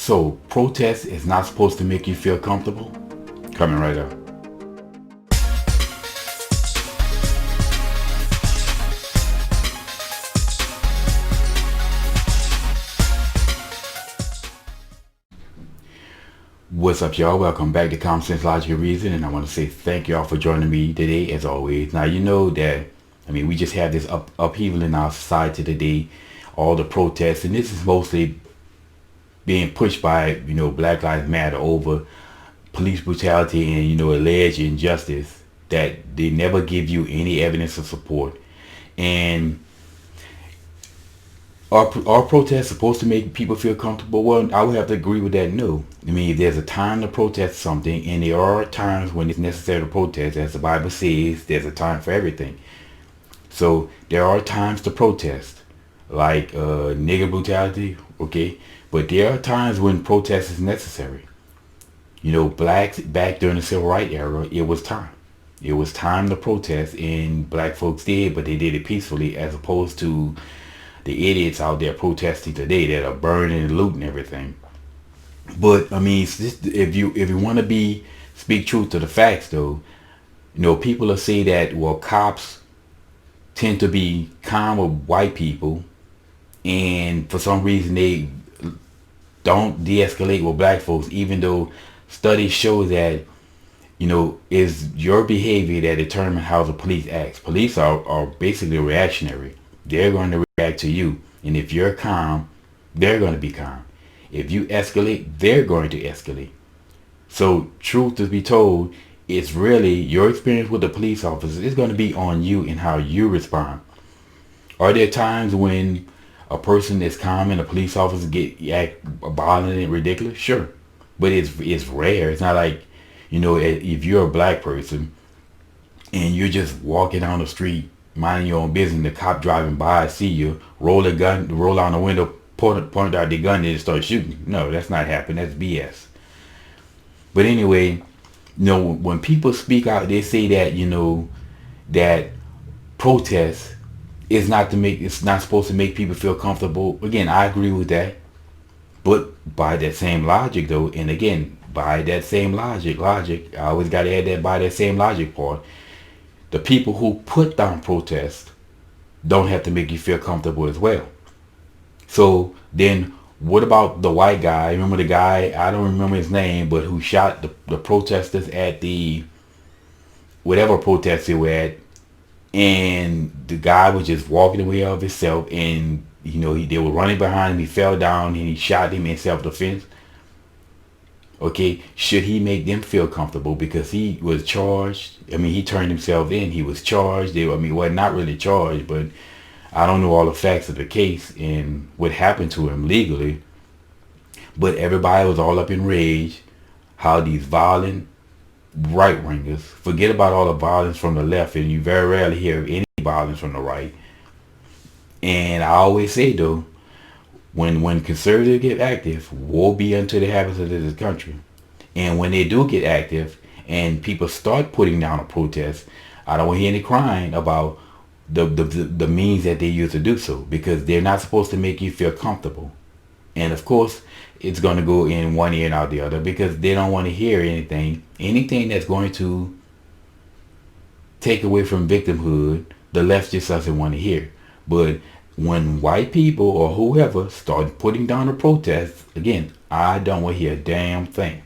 So, protest is not supposed to make you feel comfortable? Coming right up. What's up, y'all? Welcome back to Common Sense, Logic, and Reason, and I want to say thank y'all for joining me today, as always. Now, you know that, we just have this upheaval in our society today, all the protests, and this is mostly being pushed by, Black Lives Matter over police brutality and, alleged injustice that they never give you any evidence of support. And are protests supposed to make people feel comfortable? Well, I would have to agree with that. No. There's a time to protest something, and there are times when it's necessary to protest. As the Bible says, there's a time for everything. So there are times to protest, like nigger brutality, okay? But there are times when protest is necessary. Blacks back during the civil rights era, it was time. It was time to protest, and black folks did, but they did it peacefully, as opposed to the idiots out there protesting today that are burning and looting everything. But it's just, if you want to speak truth to the facts, though, people will say that, well, cops tend to be calm with white people, and for some reason they don't de-escalate with black folks, even though studies show that is your behavior that determines how the police acts. Police are basically reactionary. They're going to react to you. And if you're calm, they're going to be calm. If you escalate, they're going to escalate. So, truth to be told, it's really your experience with the police officer is going to be on you and how you respond. Are there times when a person is calm and a police officer act violent and ridiculous? Sure. But it's rare. It's not like, if you're a black person and you're just walking down the street minding your own business, the cop driving by, see you, roll down the window, point out the gun, and start shooting. No, that's not happening. That's BS. But anyway, when people speak out, they say that, that protest is it's not supposed to make people feel comfortable. Again, I agree with that. But by that same logic, though, and again, by that same logic, I always got to add that by that same logic part, the people who put down protests don't have to make you feel comfortable as well. So then what about the white guy? Remember the guy, I don't remember his name, but who shot the protesters at the whatever protest they were at, and the guy was just walking away of himself, and they were running behind him, he fell down and he shot him in self-defense. Okay, should he make them feel comfortable because he was charged? He turned himself in. He was charged. Well, not really charged, but I don't know all the facts of the case and what happened to him legally. But everybody was all up in rage how these violent right-wingers, forget about all the violence from the left, and you very rarely hear any violence from the right. And I always say, though, when conservatives get active, woe be unto the inhabitants of this country. And when they do get active and people start putting down a protest, I don't want to hear any crying about the means that they use to do so, because they're not supposed to make you feel comfortable. And of course, it's going to go in one ear and out the other, because they don't want to hear anything that's going to take away from victimhood. The left just doesn't want to hear. But when white people or whoever start putting down a protest, again, I don't want to hear a damn thing.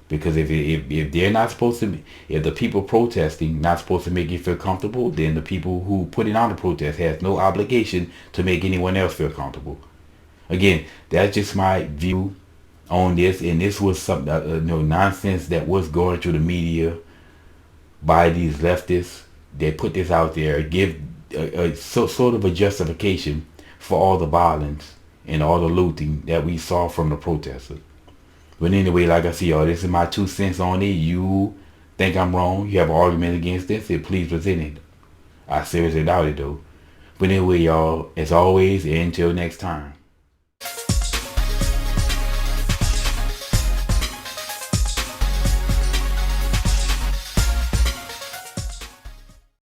Because if they're not supposed to, if the people protesting not supposed to make you feel comfortable, then the people who putting on the protest has no obligation to make anyone else feel comfortable. Again, that's just my view on this, and this was some nonsense that was going through the media by these leftists. They put this out there, give sort of a justification for all the violence and all the looting that we saw from the protesters. But anyway, like I said, y'all, this is my 2 cents on it. You think I'm wrong, you have an argument against this, then please present it. I seriously doubt it, though. But anyway, y'all, as always, until next time.